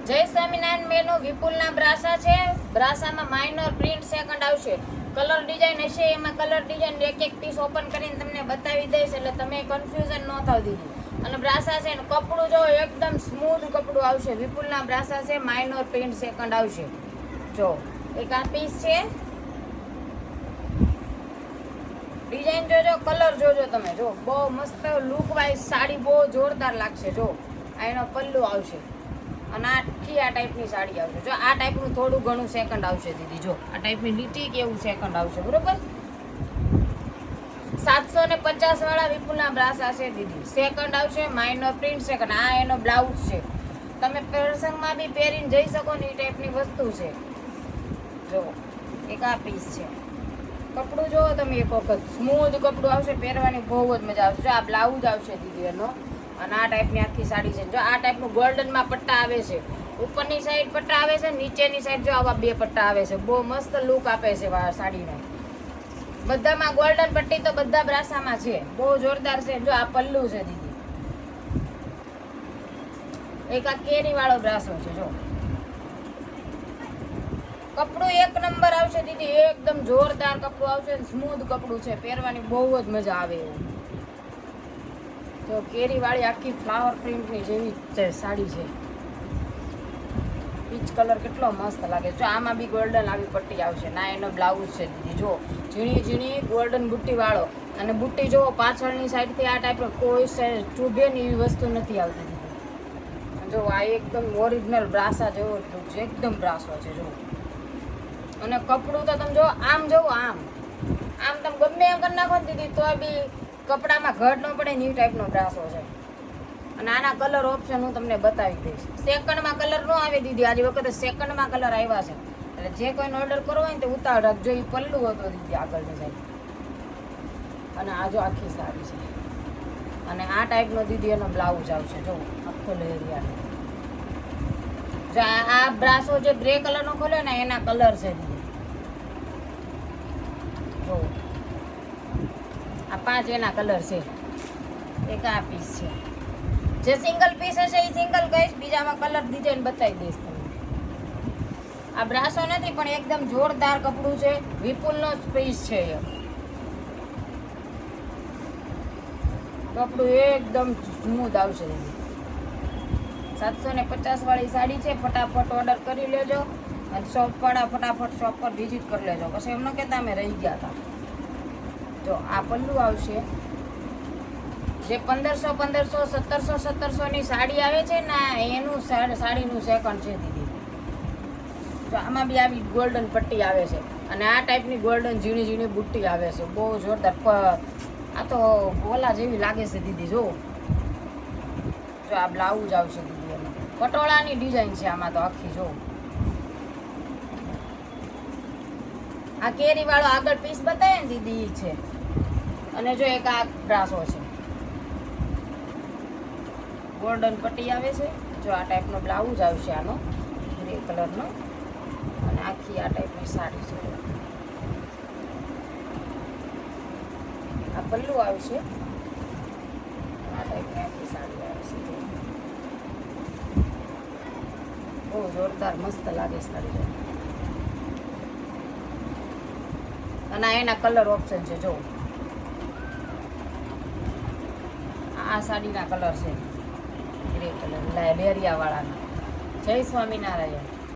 જય સ્વામિનારાયણ મેનુ વિપુલના બ્રાસા છે. બ્રાસામાં minor print second આવશે. કલર ડિઝાઇન હશે, એમાં કલર ડિઝાઇન એક એક પીસ ઓપન કરીને તમને બતાવી દઈશ, એટલે તમે કન્ફ્યુઝન ન થાવ દીદી. અને બ્રાસા છે ને કપડું જો એકદમ સ્મૂથ કપડું આવશે. વિપુલના બ્રાસા છે, માઇનર પ્રિન્ટ સેકન્ડ આવશે. જો એક આ પીસ છે, ડિઝાઇન જોજો, કલર જોજો તમે. જો બહુ મસ્ત લુક વાઇઝ સાડી બહુ જોરદાર લાગશે. જો આ એનો પલ્લુ આવશે અને આખી આ ટાઈપની સાડી આવશે. જો આ ટાઈપનું થોડું ઘણું સેકન્ડ આવશે દીદી. જો આ ટાઈપની લીટી કે એવું સેકન્ડ આવશે, બરોબર. 750 વાળા વિપુલના બ્રાસા છે દીદી. સેકન્ડ આવશે, માઇનર પ્રિન્ટ સેકન્ડ. આ એનો બ્લાઉઝ છે, તમે પ્રસંગમાં બી પહેરીને જઈ શકો ને એ ટાઈપની વસ્તુ છે. જો એક આ પીસ છે, કપડું જોવો તમે એક વખત. સ્મૂથ કપડું આવશે, પહેરવાની બહુ જ મજા આવશે. જો આ બ્લાઉઝ આવશે દીદી એનો, અને આ ટાઈપની આખી સાડી છે. જો આ ટાઈપનું ગોલ્ડનમાં પટ્ટા આવે છે, ઉપરની સાઈડ પટ્ટા આવે છે, નીચેની સાઈડ જો આવા બે પટ્ટા આવે છે. બહુ મસ્ત લુક આપે છે સાડીને. બધામાં ગોલ્ડન પટ્ટી તો બધા બ્રાસામાં છે, બહુ જોરદાર છે. જો આ પલ્લુ છે દીદી, એક આ કેરી વાળો બ્રાસો છે. જો કપડું એક નંબર આવશે દીદી, એકદમ જોરદાર કપડું આવશે, સ્મૂથ કપડું છે, પહેરવાની બહુ જ મજા આવે એવું. તો કેરી વાળી આખી ફ્લાવર પ્રિન્ટની જેવી છે સાડી છે. પીચ કલર કેટલો મસ્ત લાગે. જો આમાં બી ગોલ્ડન આવી પટ્ટી આવશે. ના એનો બ્લાઉઝ છે દીદી. જો ઝીણી ઝીણી ગોલ્ડન બુટ્ટી વાળો, અને બુટ્ટી જો પાછળની સાઈડથી આ ટાઈપનો કોઈ ચૂભે ને એવી વસ્તુ નથી આવતી દીદી. જો આ એકદમ ઓરિજિનલ બ્રાસા જેવો છે, એકદમ બ્રાસો છે. જો અને કપડું તો તમે જો આમ જોવો, આમ તમે ગમે એમ કરી નાખો દીદી તો બી કપડામાં ઘટ ન પડે ને એ ટાઈપનો બ્રાસો છે. અને આના કલર ઓપ્શન હું તમને બતાવી દઈશ. સેકન્ડમાં કલર ન આવે દીદી, આજે વખતે સેકન્ડમાં કલર આવ્યા છે, એટલે જે કોઈને ઓર્ડર કરવો હોય ને તે ઉતાવળ રાખજો. એ પલ્લુ હતો દીદી આગળની સાઈડ, અને આ જો આખી સાડી છે. અને આ ટાઈપનો દીદી એનો બ્લાઉઝ આવશે. જો આખો લહેરિયાનો. જો આ બ્રાસો જે ગ્રે કલરનો ખોલ્યો ને એના કલર છે દીદી. જો આ 5 એના કલર છે. એક આ પીસ છે. જે સિંગલ પીસ હશે એ સિંગલ કહીશ, બીજામાં કલર ડિઝાઇન બતાવી દઈશ તમને. આ બ્રાસો નથી પણ એકદમ જોરદાર કપડું છે. વિપુલનો જ પીસ છે એ. કપડું એકદમ સ્મૂથ આવશે. 750 વાળી સાડી છે. ફટાફટ ઓર્ડર કરી લેજો, અને શોપ વાળા ફટાફટ શોપ પર વિઝિટ કરી લેજો. પછી એમ ન કહેતા અમે રહી ગયા હતા. જો આ પલ્લુ આવશે. જે 1500 1700 ની સાડી આવે છે ને એનું સાડીનું સેકન્ડ છે દીદી. તો આમાં બી આવી ગોલ્ડન પટ્ટી આવે છે, અને આ ટાઈપની ગોલ્ડન ઝીણી ઝીણી બુટ્ટી આવે છે. બહુ જોરદાર. આ તો ઓલા જેવી લાગે છે દીદી. જો આ બ્લાઉઝ આવશે દીદી એમાં. પટોળાની ડિઝાઇન છે આમાં તો આખી. જો આ કેરી વાળો આગળ પીસ બતાવે ને દીદી છે. અને જો એક આ બ્રાસો છે, ગોલ્ડન પટ્ટી આવે છે. જો આ ટાઈપનો બ્લાઉઝ આવશે આનો, ગ્રે કલરનો, અને આખી આ ટાઈપની સાડી છે. આ પલ્લુ આવશે. આ ટાઈપની આખી સાડી આવશે. બહુ જોરદાર મસ્ત લાગે સાડી. અને એના કલર ઓપ્શન છે. જો આ સાડીના કલર છે ગ્રે કલર લેરિયા વાળાના. જય સ્વામિનારાયણ.